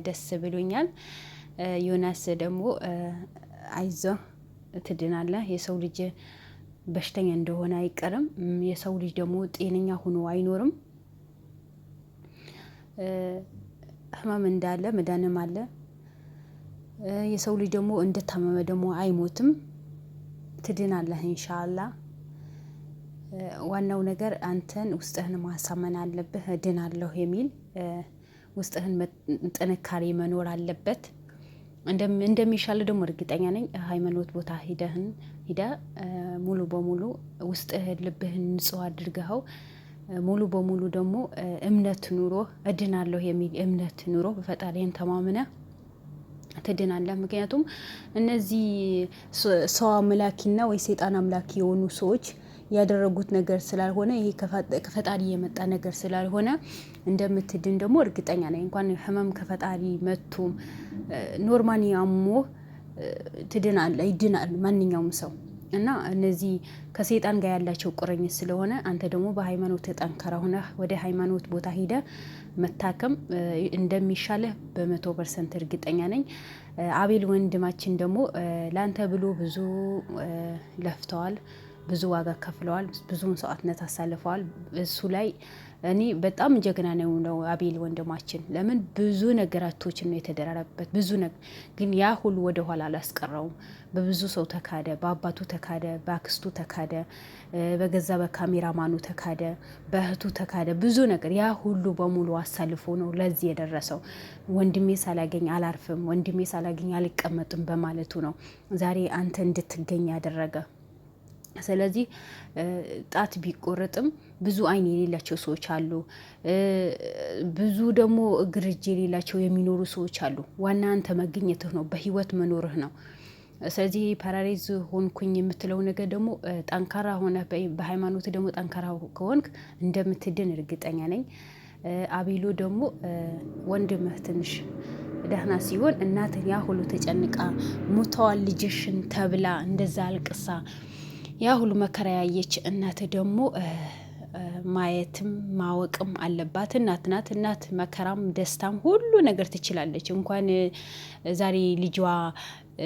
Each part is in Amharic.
ደስ ብሎኛል። ዮናስ ደግሞ አይዞ ትድናለህ። የሰው ልጅ በሽተኛ እንደሆነ አይቀርም። የሰው ልጅ ደግሞ ጤነኛ ሆኖ አይኖርም። ህመም እንዳለ መዳንም አለ። የሰው ልጅ ደግሞ እንደታመመ ደግሞ አይሞትም። ትድናለህ ኢንሻአላህ። ዋናው ነገር አንተን ውስጥህን ማሳመን አለብህ። እድናለሁ የሚል ውስጥህን ጥንካሬ መኖር አለበት። እንደሚሻል ደግሞ እርግጠኛ ነኝ። ሃይማኖት ቦታ ሂደ ሙሉ በሙሉ ውስጥህን ልብህን ንጹህ አድርገኸው ሙሉ በሙሉ ደግሞ እምነት ኑሮ እድናለሁ የሚል እምነት ኑሮ በፈጣሪን ተማምነ ትድናለህ። ምክንያቱም እነዚህ ሰው አምላኪና ወይ ሰይጣን አምላኪ የሆኑ ሰዎች ያደረጉት ነገር ስላልሆነ ይሄ ከፈጣሪ የመጣ ነገር ስላልሆነ እንደምትድን ደግሞ እርግጠኛ ነኝ። እንኳን ህመም ከፈጣሪ መጥቶ ኖርማሊ አሞ ትድናለህ፣ ይድናል ማንኛውም ሰው እና እነዚህ ከሰይጣን ጋር ያላቸው ቁርኝት ስለሆነ አንተ ደግሞ በሃይማኖት ጠንካራ ሆነህ ወደ ሃይማኖት ቦታ ሂደ መታከም እንደሚሻልህ በ100% እርግጠኛ ነኝ። አቤል ወንድማችን ደግሞ ላንተ ብሎ ብዙ ለፍተዋል፣ ብዙ ዋጋ ከፍለዋል፣ ብዙ መስዋዕትነት አሳልፈዋል። እሱ ላይ እኔ በጣም ጀግና ነው አቤል ወንድማችን። ለምን ብዙ ነገራቶችን ነው የተደራረበበት፣ ብዙ ነገር ግን ያ ሁሉ ወደ ኋላ አላስቀረውም። በብዙ ሰው ተካደ፣ በአባቱ ተካደ፣ በአክስቱ ተካደ፣ በገዛ በካሜራማኑ ተካደ፣ በእህቱ ተካደ። ብዙ ነገር ያ ሁሉ በሙሉ አሳልፎ ነው ለዚህ የደረሰው። ወንድሜ ሳላገኝ አላርፍም፣ ወንድሜ ሳላገኝ አልቀመጥም በማለቱ ነው ዛሬ አንተ እንድትገኝ ያደረገ። ስለዚህ ጣት ቢቆረጥም ብዙ አይን የሌላቸው ሰዎች አሉ። ብዙ ደግሞ እግር እጅ የሌላቸው የሚኖሩ ሰዎች አሉ። ዋና አንተ መገኘትህ ነው፣ በህይወት መኖርህ ነው። ስለዚህ ፓራላይዝ ሆንኩኝ የምትለው ነገር ደግሞ ጠንካራ ሆነ በሃይማኖት ደግሞ ጠንካራ ከሆንክ እንደምትድን እርግጠኛ ነኝ። አቤሎ ደግሞ ወንድምህ ትንሽ ደህና ሲሆን እናትን ያ ሁሉ ተጨንቃ ሙተዋል ልጅሽን ተብላ እንደዛ አልቅሳ ያ ሁሉ መከራ ያየች እናት ደግሞ ማየትም ማወቅም አለባት። እናት ናት። እናት መከራም ደስታም ሁሉ ነገር ትችላለች። እንኳን ዛሬ ልጇ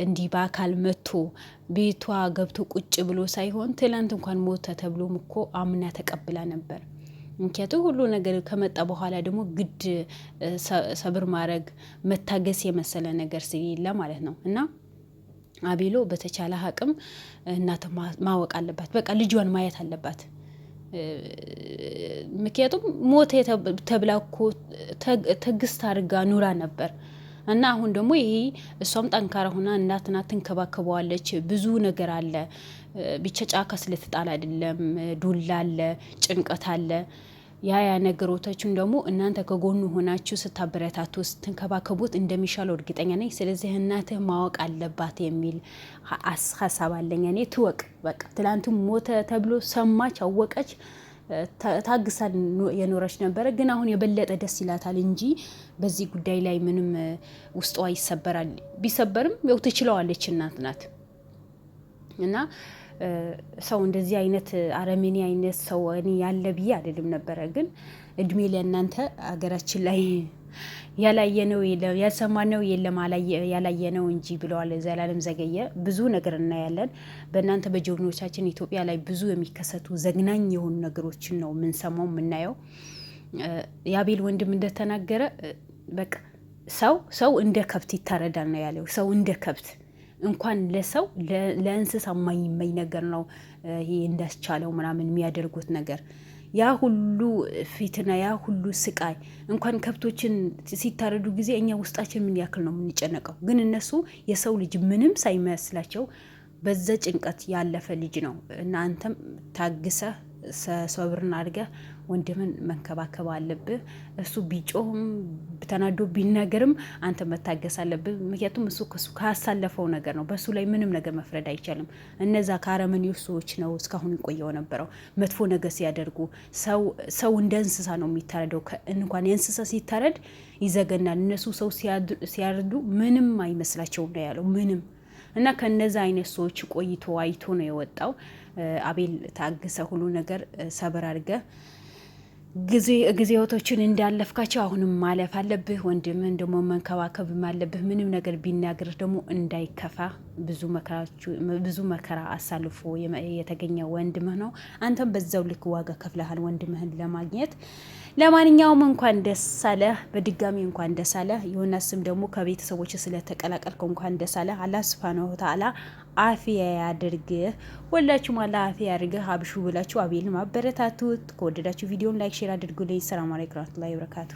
እንዲህ በአካል መጥቶ ቤቷ ገብቶ ቁጭ ብሎ ሳይሆን ትላንት እንኳን ሞተ ተብሎም እኮ አምና ተቀብላ ነበር። ምክንያቱም ሁሉ ነገር ከመጣ በኋላ ደግሞ ግድ ሰብር ማድረግ መታገስ የመሰለ ነገር ስለሌለ ማለት ነው። እና አቤሎ በተቻለ አቅም እናት ማወቅ አለባት። በቃ ልጇን ማየት አለባት። ምክንያቱም ሞተ ተብላ እኮ ትዕግስት አድርጋ ኑራ ነበር። እና አሁን ደግሞ ይሄ እሷም ጠንካራ ሆና እናት ናት፣ ትንከባከበዋለች። ብዙ ነገር አለ ብቻ ጫካ ስለተጣል አይደለም፣ ዱላ አለ፣ ጭንቀት አለ። ያ ነገሮታችን ደግሞ እናንተ ከጎኑ ሆናችሁ ስታበረታቱ ስትንከባከቡት እንደሚሻለው እርግጠኛ ነኝ። ስለዚህ እናትህ ማወቅ አለባት የሚል ሀሳብ አለኝ እኔ። ትወቅ በቃ። ትላንትም ሞተ ተብሎ ሰማች፣ አወቀች፣ ታግሳ የኖረች ነበረ። ግን አሁን የበለጠ ደስ ይላታል እንጂ በዚህ ጉዳይ ላይ ምንም ውስጧ ይሰበራል። ቢሰበርም ያው ትችለዋለች፣ እናት ናት። እና ሰው እንደዚህ አይነት አረመኔ አይነት ሰው እኔ ያለ ብዬ አይደለም ነበረ። ግን እድሜ ለእናንተ ሀገራችን ላይ ያላየነው የለም ያልሰማነው የለም ያላየነው እንጂ ብለዋል ዘላለም ዘገየ። ብዙ ነገር እናያለን በእናንተ በጀግኖቻችን ኢትዮጵያ ላይ ብዙ የሚከሰቱ ዘግናኝ የሆኑ ነገሮችን ነው የምንሰማው የምናየው። የአቤል ወንድም እንደተናገረ በቃ ሰው እንደ ከብት ይታረዳል ነው ያለው። ሰው እንደ ከብት እንኳን ለሰው ለእንስሳ የማይመኝ ነገር ነው ይሄ እንዳስቻለው ምናምን የሚያደርጉት ነገር። ያ ሁሉ ፊትና ያ ሁሉ ስቃይ እንኳን ከብቶችን ሲታረዱ ጊዜ እኛ ውስጣችን ምን ያክል ነው የምንጨነቀው። ግን እነሱ የሰው ልጅ ምንም ሳይመስላቸው በዛ ጭንቀት ያለፈ ልጅ ነው። እና አንተም ታግሰህ ሰብርን አድርገህ ወንድምን መንከባከብ አለብህ። እሱ ቢጮህም ተናዶ ቢናገርም አንተ መታገስ አለብህ። ምክንያቱም እሱ ካሳለፈው ነገር ነው። በሱ ላይ ምንም ነገር መፍረድ አይቻልም። እነዛ ከአረመኔዎች ሰዎች ነው እስካሁን ይቆየው ነበረው መጥፎ ነገር ሲያደርጉ። ሰው እንደ እንስሳ ነው የሚታረደው። እንኳን የእንስሳ ሲታረድ ይዘገናል። እነሱ ሰው ሲያርዱ ምንም አይመስላቸውም ነው ያለው። ምንም እና ከነዛ አይነት ሰዎች ቆይቶ አይቶ ነው የወጣው። አቤል ታግሰ ሁሉ ነገር ሰበር አድርገ ጊዜዎቶችን እንዳለፍካቸው አሁንም ማለፍ አለብህ። ወንድምህን ደግሞ መንከባከብም አለብህ። ምንም ነገር ቢናገርህ ደግሞ እንዳይከፋ። ብዙ መከራ አሳልፎ የተገኘ ወንድምህ ነው። አንተም በዛው ልክ ዋጋ ከፍለሃል ወንድምህን ለማግኘት። ለማንኛውም እንኳን ደስ አለህ፣ በድጋሚ እንኳን ደስ አለህ። ዮናስም ደግሞ ከቤተሰቦች ስለተቀላቀልከው እንኳን ደስ አለህ። አላህ ሱብሃነሁ ወተዓላ አፊያ ያድርግህ። ሁላችሁም አላህ አፊያ ያድርግህ። አብሹ ብላችሁ አቤልን ማበረታቱት። ከወደዳችሁ ቪዲዮን ላይክ፣ ሼር አድርጉልኝ። ሰላም አለይኩም ወራህመቱላሂ ወበረካቱ።